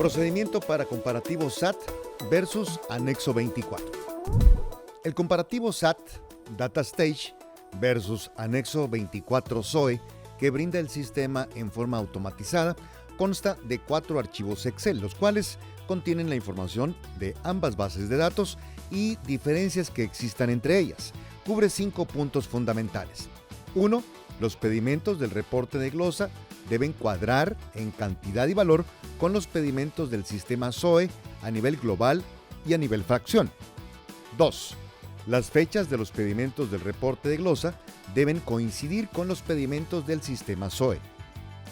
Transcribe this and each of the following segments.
Procedimiento para comparativo SAT versus anexo 24. El comparativo SAT Data Stage versus anexo 24 SOE que brinda el sistema en forma automatizada consta de 4 archivos Excel, los cuales contienen la información de ambas bases de datos y diferencias que existan entre ellas. Cubre 5 puntos fundamentales. 1. Los pedimentos del reporte de glosa deben cuadrar en cantidad y valor con los pedimentos del sistema SOE a nivel global y a nivel fracción. 2. Las fechas de los pedimentos del reporte de glosa deben coincidir con los pedimentos del sistema SOE.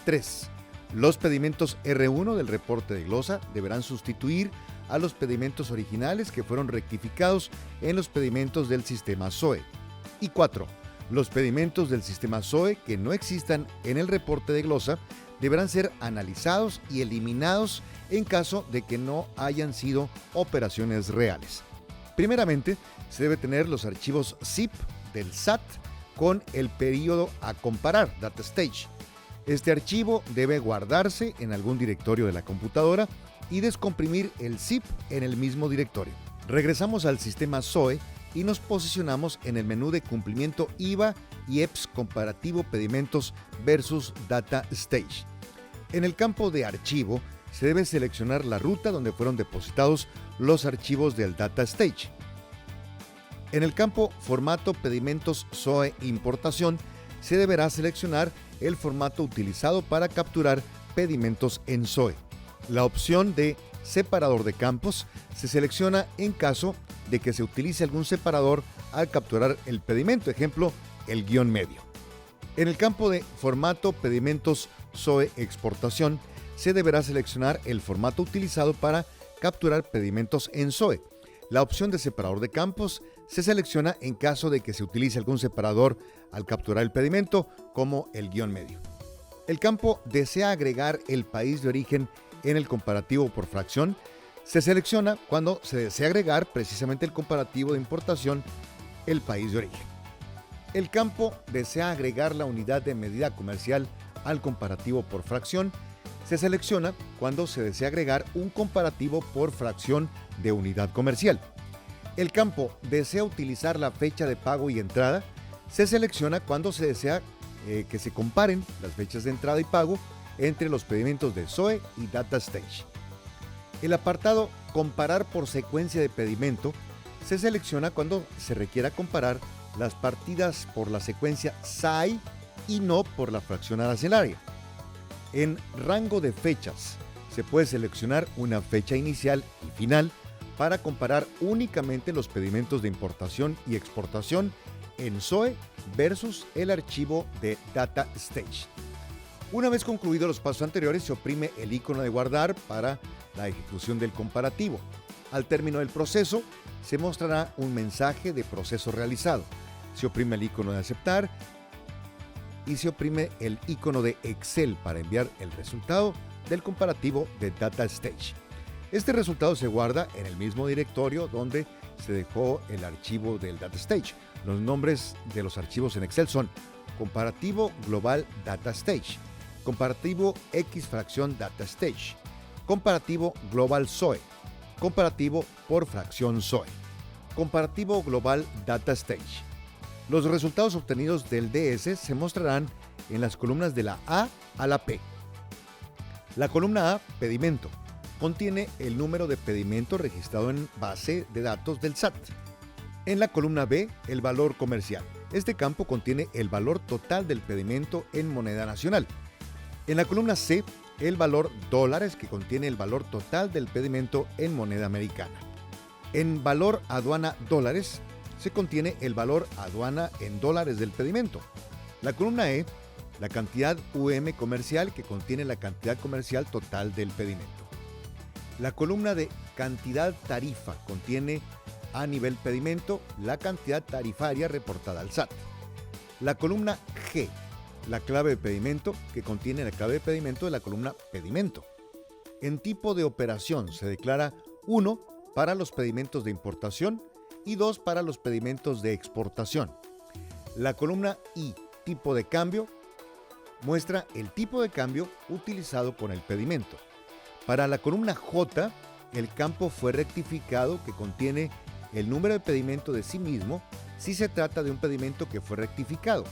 3. Los pedimentos R1 del reporte de glosa deberán sustituir a los pedimentos originales que fueron rectificados en los pedimentos del sistema SOE. Y 4. Los pedimentos del sistema SOE que no existan en el reporte de glosa deberán ser analizados y eliminados en caso de que no hayan sido operaciones reales. Primeramente, se debe tener los archivos zip del SAT con el periodo a comparar, Data Stage. Este archivo debe guardarse en algún directorio de la computadora y descomprimir el zip en el mismo directorio. Regresamos al sistema SOE y nos posicionamos en el menú de cumplimiento IVA y EPS comparativo pedimentos versus Data Stage. En el campo de archivo se debe seleccionar la ruta donde fueron depositados los archivos del Data Stage. En el campo formato pedimentos SOE importación se deberá seleccionar el formato utilizado para capturar pedimentos en SOE. La opción de separador de campos se selecciona en caso de que se utilice algún separador al capturar el pedimento, ejemplo, el guión medio. En el campo de formato pedimentos SOE exportación se deberá seleccionar el formato utilizado para capturar pedimentos en SOE. La opción de separador de campos se selecciona en caso de que se utilice algún separador al capturar el pedimento, como el guión medio. El campo desea agregar el país de origen en el comparativo por fracción. Se selecciona cuando se desea agregar precisamente el comparativo de importación, el país de origen. El campo desea agregar la unidad de medida comercial al comparativo por fracción. Se selecciona cuando se desea agregar un comparativo por fracción de unidad comercial. El campo desea utilizar la fecha de pago y entrada. Se selecciona cuando se desea que se comparen las fechas de entrada y pago entre los pedimentos de SOE y Data Stage. El apartado Comparar por secuencia de pedimento se selecciona cuando se requiera comparar las partidas por la secuencia SAI y no por la fracción arancelaria. En rango de fechas se puede seleccionar una fecha inicial y final para comparar únicamente los pedimentos de importación y exportación en SOE versus el archivo de Data Stage. Una vez concluidos los pasos anteriores, se oprime el icono de guardar para la ejecución del comparativo. Al término del proceso, se mostrará un mensaje de proceso realizado. Se oprime el icono de aceptar y se oprime el icono de Excel para enviar el resultado del comparativo de Data Stage. Este resultado se guarda en el mismo directorio donde se dejó el archivo del Data Stage. Los nombres de los archivos en Excel son comparativo global Data Stage, comparativo X fracción Data Stage, comparativo global SOE, comparativo por fracción SOE, comparativo global Data Stage. Los resultados obtenidos del DS se mostrarán en las columnas de la A a la P. La columna A, pedimento, contiene el número de pedimento registrado en base de datos del SAT. En la columna B, el valor comercial. Este campo contiene el valor total del pedimento en moneda nacional. En la columna C, el valor dólares, que contiene el valor total del pedimento en moneda americana. En valor aduana dólares, se contiene el valor aduana en dólares del pedimento. La columna E, la cantidad UM comercial, que contiene la cantidad comercial total del pedimento. La columna de cantidad tarifa contiene a nivel pedimento la cantidad tarifaria reportada al SAT. La columna G, la clave de pedimento, que contiene la clave de pedimento de la columna pedimento. En tipo de operación se declara 1 para los pedimentos de importación y 2 para los pedimentos de exportación. La columna I, tipo de cambio, muestra el tipo de cambio utilizado con el pedimento. Para la columna J, el campo fue rectificado que contiene el número de pedimento de sí mismo si se trata de un pedimento que fue rectificado.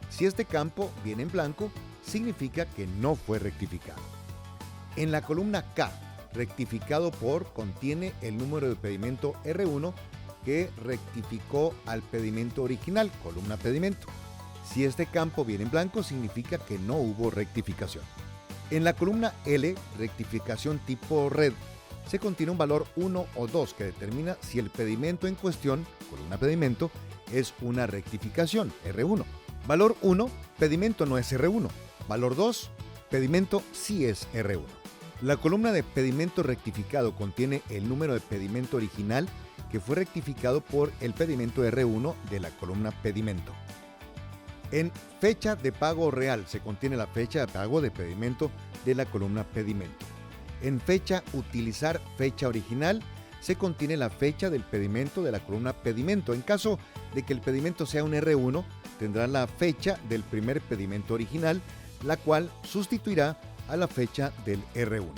Si este campo viene en blanco, significa que no fue rectificado. En la columna K, rectificado por contiene el número de pedimento R1 que rectificó al pedimento original, columna pedimento. Si este campo viene en blanco, significa que no hubo rectificación. En la columna L, rectificación tipo red, se contiene un valor 1 o 2 que determina si el pedimento en cuestión, columna pedimento, es una rectificación, R1. Valor 1, pedimento no es R1. Valor 2, pedimento sí es R1. La columna de pedimento rectificado contiene el número de pedimento original que fue rectificado por el pedimento R1 de la columna pedimento. En fecha de pago real se contiene la fecha de pago de pedimento de la columna pedimento. En fecha utilizar fecha original se contiene la fecha del pedimento de la columna pedimento. En caso de que el pedimento sea un R1, tendrá la fecha del primer pedimento original, la cual sustituirá a la fecha del R1.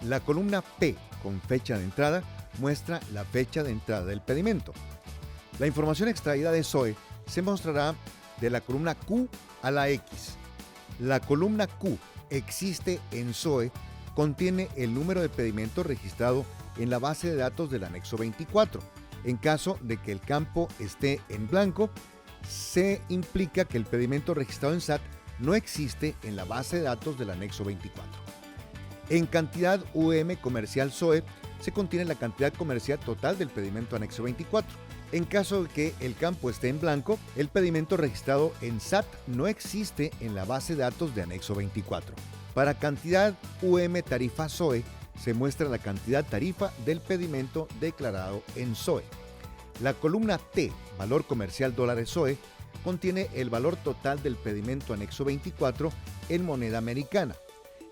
La columna P con fecha de entrada muestra la fecha de entrada del pedimento. La información extraída de SOE se mostrará de la columna Q a la X. La columna Q existe en SOE contiene el número de pedimento registrado en la base de datos del anexo 24. En caso de que el campo esté en blanco, se implica que el pedimento registrado en SAT no existe en la base de datos del anexo 24. En cantidad comercial SOE se contiene la cantidad comercial total del pedimento anexo 24. En caso de que el campo esté en blanco, el pedimento registrado en SAT no existe en la base de datos de anexo 24. Para cantidad tarifa SOE se muestra la cantidad tarifa del pedimento declarado en SOE. La columna T, valor comercial dólares SOE, contiene el valor total del pedimento anexo 24 en moneda americana.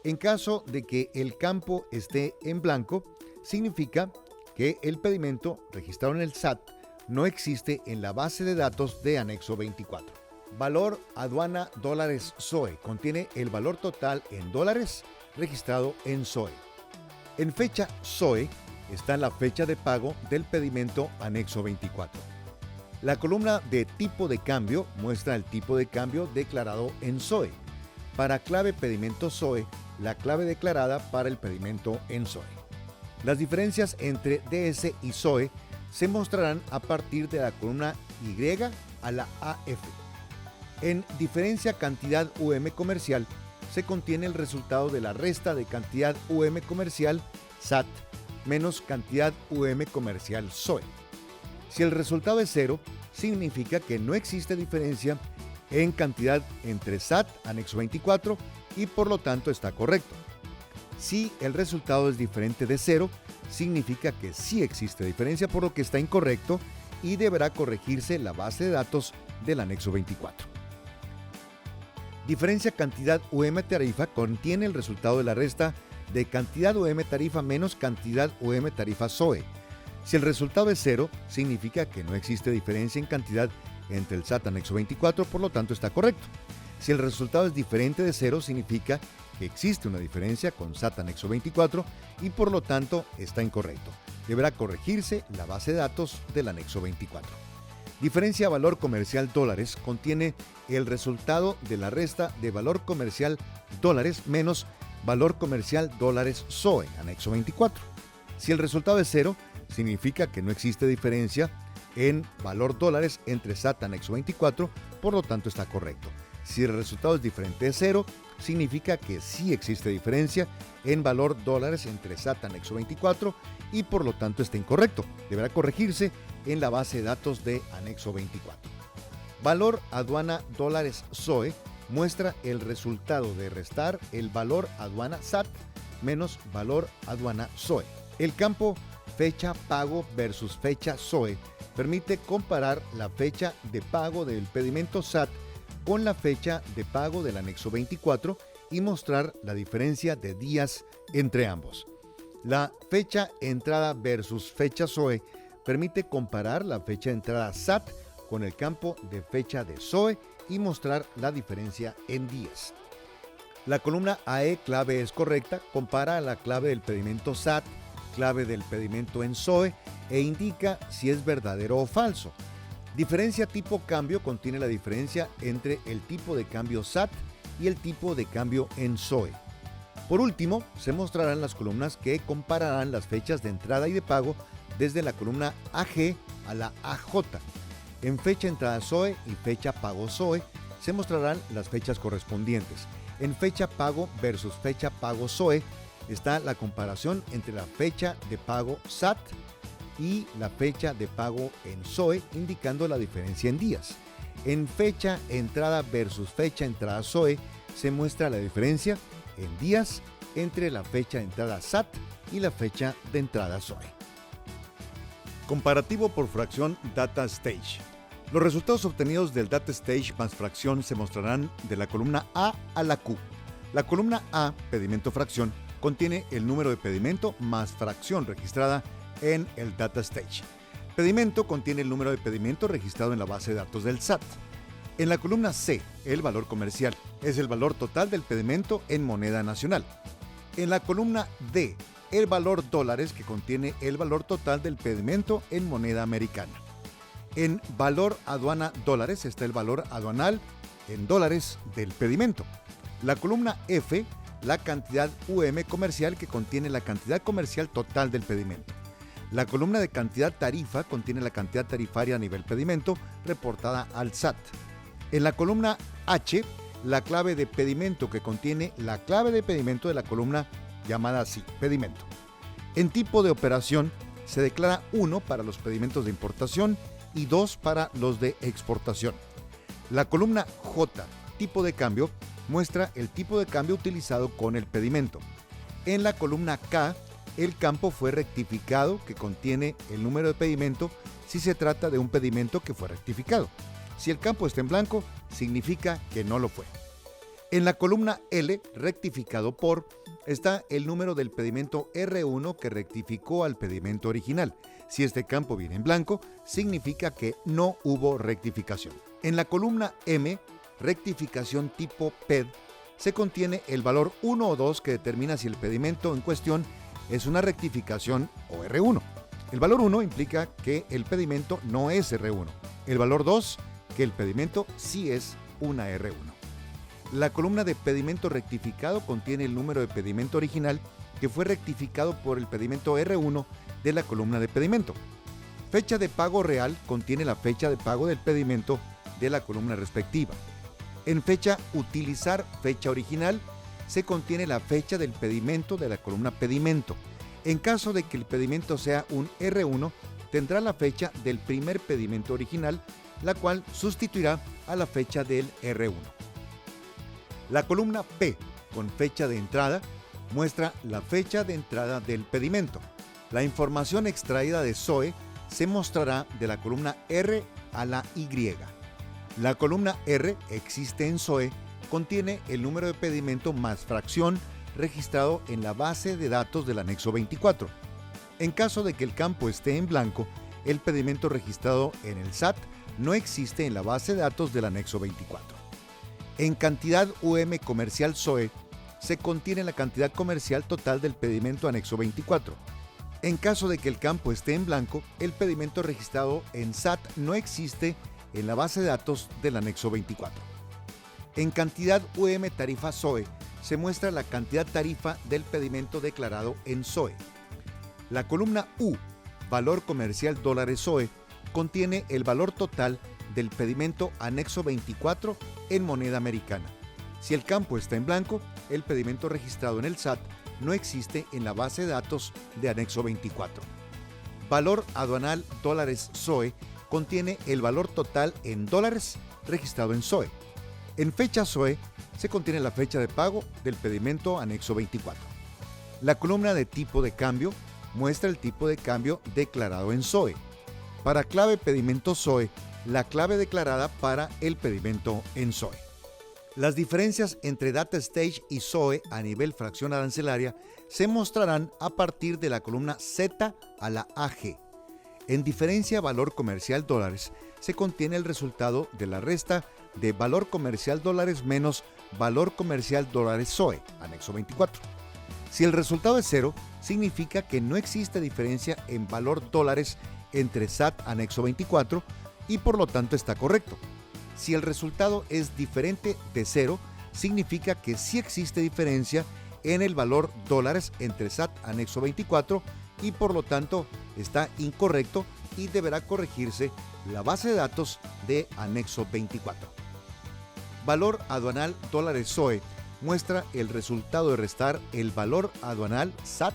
En caso de que el campo esté en blanco, significa que el pedimento registrado en el SAT no existe en la base de datos de anexo 24. Valor aduana dólares SOE contiene el valor total en dólares registrado en SOE. En fecha SOE está la fecha de pago del pedimento anexo 24. La columna de tipo de cambio muestra el tipo de cambio declarado en SOE. Para clave pedimento SOE, la clave declarada para el pedimento en SOE. Las diferencias entre DS y SOE se mostrarán a partir de la columna Y a la AF. En diferencia cantidad comercial se contiene el resultado de la resta de cantidad comercial SAT menos cantidad comercial SOE. Si el resultado es 0, significa que no existe diferencia en cantidad entre SAT anexo 24 y por lo tanto está correcto. Si el resultado es diferente de 0, significa que sí existe diferencia, por lo que está incorrecto y deberá corregirse la base de datos del anexo 24. Diferencia cantidad tarifa contiene el resultado de la resta de cantidad tarifa menos cantidad tarifa SOE. Si el resultado es 0, significa que no existe diferencia en cantidad entre el SAT anexo 24, por lo tanto está correcto. Si el resultado es diferente de 0, significa que existe una diferencia con SAT anexo 24 y por lo tanto está incorrecto. Deberá corregirse la base de datos del anexo 24. Diferencia valor comercial dólares contiene el resultado de la resta de valor comercial dólares menos valor comercial dólares SOE, anexo 24. Si el resultado es 0, significa que no existe diferencia en valor dólares entre SAT anexo 24, por lo tanto está correcto. Si el resultado es diferente de 0, significa que sí existe diferencia en valor dólares entre SAT anexo 24 y por lo tanto está incorrecto. Deberá corregirse en la base de datos de anexo 24. Valor aduana dólares SOE muestra el resultado de restar el valor aduana SAT menos valor aduana SOE. El campo fecha pago versus fecha SOE permite comparar la fecha de pago del pedimento SAT con la fecha de pago del anexo 24 y mostrar la diferencia de días entre ambos. La fecha entrada versus fecha SOE permite comparar la fecha de entrada SAT con el campo de fecha de SOE y mostrar la diferencia en días. La columna AE, clave es correcta, compara la clave del pedimento SAT, clave del pedimento en SOE e indica si es verdadero o falso. Diferencia tipo cambio contiene la diferencia entre el tipo de cambio SAT y el tipo de cambio en SOE. Por último, se mostrarán las columnas que compararán las fechas de entrada y de pago desde la columna AG a la AJ. En fecha entrada SOE y fecha pago SOE se mostrarán las fechas correspondientes. En fecha pago versus fecha pago SOE está la comparación entre la fecha de pago SAT y la fecha de pago en SOE, indicando la diferencia en días. En fecha entrada versus fecha entrada SOE se muestra la diferencia en días entre la fecha de entrada SAT y la fecha de entrada SOE. Comparativo por fracción Data Stage. Los resultados obtenidos del Data Stage más fracción se mostrarán de la columna A a la Q. La columna A, pedimento fracción, contiene el número de pedimento más fracción registrada en el Data Stage. Pedimento contiene el número de pedimento registrado en la base de datos del SAT. En la columna C, el valor comercial es el valor total del pedimento en moneda nacional. En la columna D, el valor dólares, que contiene el valor total del pedimento en moneda americana. En valor aduana dólares está el valor aduanal en dólares del pedimento. La columna F, la cantidad comercial, que contiene la cantidad comercial total del pedimento. La columna de cantidad tarifa contiene la cantidad tarifaria a nivel pedimento reportada al SAT. En la columna H, la clave de pedimento, que contiene la clave de pedimento de la columna llamada así, pedimento. En tipo de operación se declara 1 para los pedimentos de importación y 2 para los de exportación. La columna J, tipo de cambio, muestra el tipo de cambio utilizado con el pedimento. En la columna K, el campo fue rectificado, que contiene el número de pedimento si se trata de un pedimento que fue rectificado. Si el campo está en blanco, significa que no lo fue. En la columna L, rectificado por, está el número del pedimento R1 que rectificó al pedimento original. Si este campo viene en blanco, significa que no hubo rectificación. En la columna M, rectificación tipo PED, se contiene el valor 1 o 2 que determina si el pedimento en cuestión es una rectificación o R1. El valor 1 implica que el pedimento no es R1. El valor 2, que el pedimento sí es una R1. La columna de pedimento rectificado contiene el número de pedimento original que fue rectificado por el pedimento R1 de la columna de pedimento. Fecha de pago real contiene la fecha de pago del pedimento de la columna respectiva. En fecha utilizar fecha original se contiene la fecha del pedimento de la columna pedimento. En caso de que el pedimento sea un R1, tendrá la fecha del primer pedimento original, la cual sustituirá a la fecha del R1. La columna P, con fecha de entrada, muestra la fecha de entrada del pedimento. La información extraída de SOE se mostrará de la columna R a la Y. La columna R, existe en SOE, contiene el número de pedimento más fracción registrado en la base de datos del anexo 24. En caso de que el campo esté en blanco, el pedimento registrado en el SAT no existe en la base de datos del anexo 24. En cantidad comercial SOE, se contiene la cantidad comercial total del pedimento anexo 24. En caso de que el campo esté en blanco, el pedimento registrado en SAT no existe en la base de datos del anexo 24. En cantidad tarifa SOE, se muestra la cantidad tarifa del pedimento declarado en SOE. La columna U, valor comercial dólares SOE, contiene el valor total del pedimento anexo 24 en moneda americana. Si el campo está en blanco, el pedimento registrado en el SAT no existe en la base de datos de anexo 24. Valor aduanal dólares SOE contiene el valor total en dólares registrado en SOE. En fecha SOE se contiene la fecha de pago del pedimento anexo 24. La columna de tipo de cambio muestra el tipo de cambio declarado en SOE. Para clave pedimento SOE, la clave declarada para el pedimento en SOE. Las diferencias entre Data Stage y SOE a nivel fracción arancelaria se mostrarán a partir de la columna Z a la AG. En diferencia valor comercial dólares se contiene el resultado de la resta de valor comercial dólares menos valor comercial dólares SOE, anexo 24. Si el resultado es 0, significa que no existe diferencia en valor dólares entre SAT anexo 24 y por lo tanto está correcto. Si el resultado es diferente de 0, significa que sí existe diferencia en el valor dólares entre SAT anexo 24 y por lo tanto está incorrecto y deberá corregirse la base de datos de anexo 24. Valor aduanal dólares SOE muestra el resultado de restar el valor aduanal SAT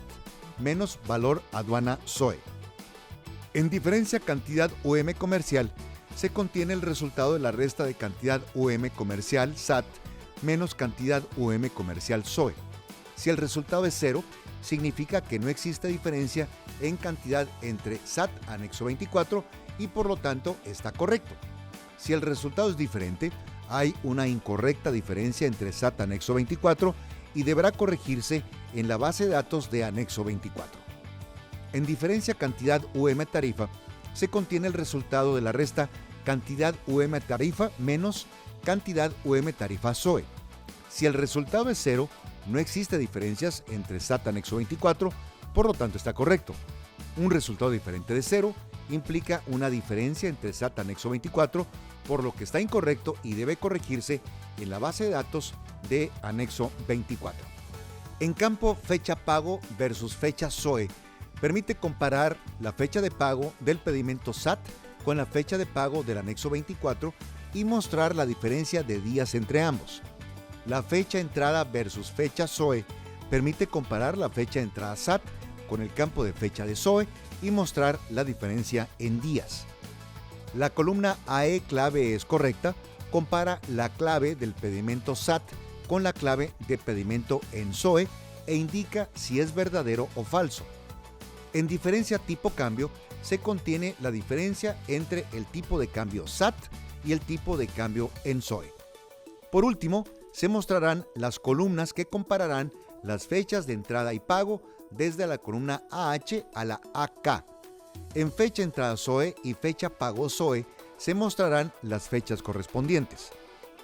menos valor aduana SOE. En diferencia cantidad UM comercial se contiene el resultado de la resta de cantidad UM comercial SAT menos cantidad UM comercial SOE. Si el resultado es 0, significa que no existe diferencia en cantidad entre SAT anexo 24 y por lo tanto está correcto. Si el resultado es diferente, hay una incorrecta diferencia entre SAT anexo 24 y deberá corregirse en la base de datos de anexo 24. En diferencia cantidad UM tarifa se contiene el resultado de la resta cantidad UM tarifa menos cantidad UM tarifa SOE. Si el resultado es 0, no existe diferencias entre SAT anexo 24, por lo tanto está correcto. Un resultado diferente de 0 implica una diferencia entre SAT anexo 24, por lo que está incorrecto y debe corregirse en la base de datos de anexo 24. En campo fecha pago versus fecha SOE, permite comparar la fecha de pago del pedimento SAT con la fecha de pago del anexo 24 y mostrar la diferencia de días entre ambos. La fecha entrada versus fecha SOE permite comparar la fecha de entrada SAT con el campo de fecha de SOE y mostrar la diferencia en días. La columna AE clave es correcta, compara la clave del pedimento SAT con la clave de pedimento en SOE e indica si es verdadero o falso. En diferencia tipo cambio se contiene la diferencia entre el tipo de cambio SAT y el tipo de cambio en SOE. Por último, se mostrarán las columnas que compararán las fechas de entrada y pago desde la columna AH a la AK. En fecha entrada SOE y fecha pago SOE se mostrarán las fechas correspondientes.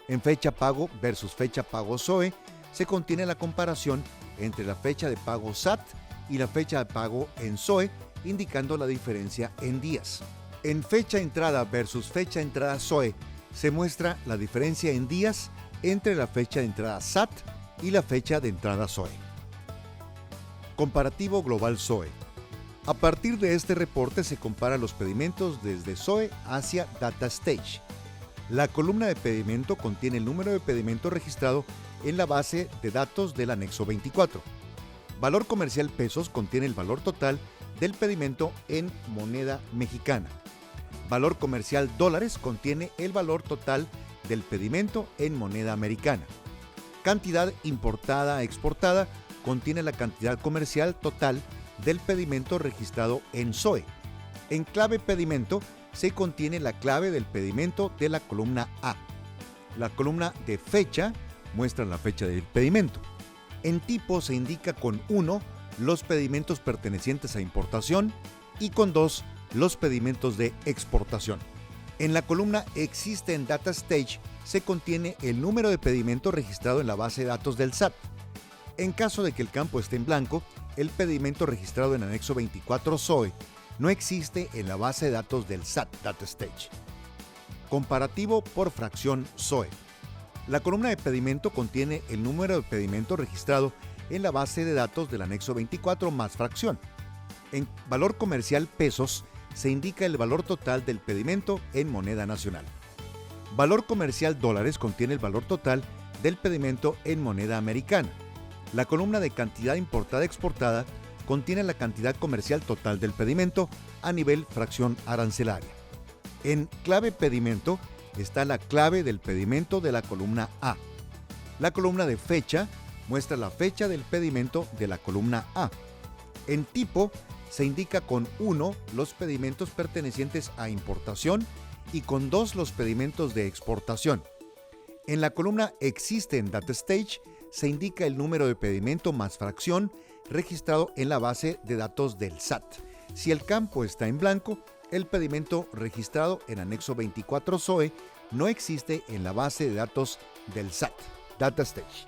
En fecha pago versus fecha pago SOE se contiene la comparación entre la fecha de pago SAT y la fecha de pago en SOE, indicando la diferencia en días. En fecha entrada versus fecha entrada SOE se muestra la diferencia en días entre la fecha de entrada SAT y la fecha de entrada SOE. Comparativo global SOE. A partir de este reporte se comparan los pedimentos desde SOE hacia Data Stage. La columna de pedimento contiene el número de pedimento registrado en la base de datos del anexo 24. Valor comercial pesos contiene el valor total del pedimento en moneda mexicana. Valor comercial dólares contiene el valor total del pedimento en moneda americana. Cantidad importada-exportada contiene la cantidad comercial total del pedimento registrado en SOE. En clave pedimento se contiene la clave del pedimento de la columna A. La columna de fecha muestra la fecha del pedimento. En tipo se indica con 1 los pedimentos pertenecientes a importación y con 2 los pedimentos de exportación. En la columna Existe en Data Stage se contiene el número de pedimento registrado en la base de datos del SAT. En caso de que el campo esté en blanco, el pedimento registrado en anexo 24 SOE no existe en la base de datos del SAT Data Stage. Comparativo por fracción SOE. La columna de pedimento contiene el número de pedimento registrado en la base de datos del anexo 24 más fracción. En valor comercial pesos se indica el valor total del pedimento en moneda nacional. Valor comercial dólares contiene el valor total del pedimento en moneda americana. La columna de cantidad importada-exportada contiene la cantidad comercial total del pedimento a nivel fracción arancelaria. En clave pedimento está la clave del pedimento de la columna A. La columna de fecha muestra la fecha del pedimento de la columna A. En tipo se indica con 1 los pedimentos pertenecientes a importación y con 2 los pedimentos de exportación. En la columna Existe en Data Stage se indica el número de pedimento más fracción registrado en la base de datos del SAT. Si el campo está en blanco, el pedimento registrado en anexo 24 SOE no existe en la base de datos del SAT, DataStage.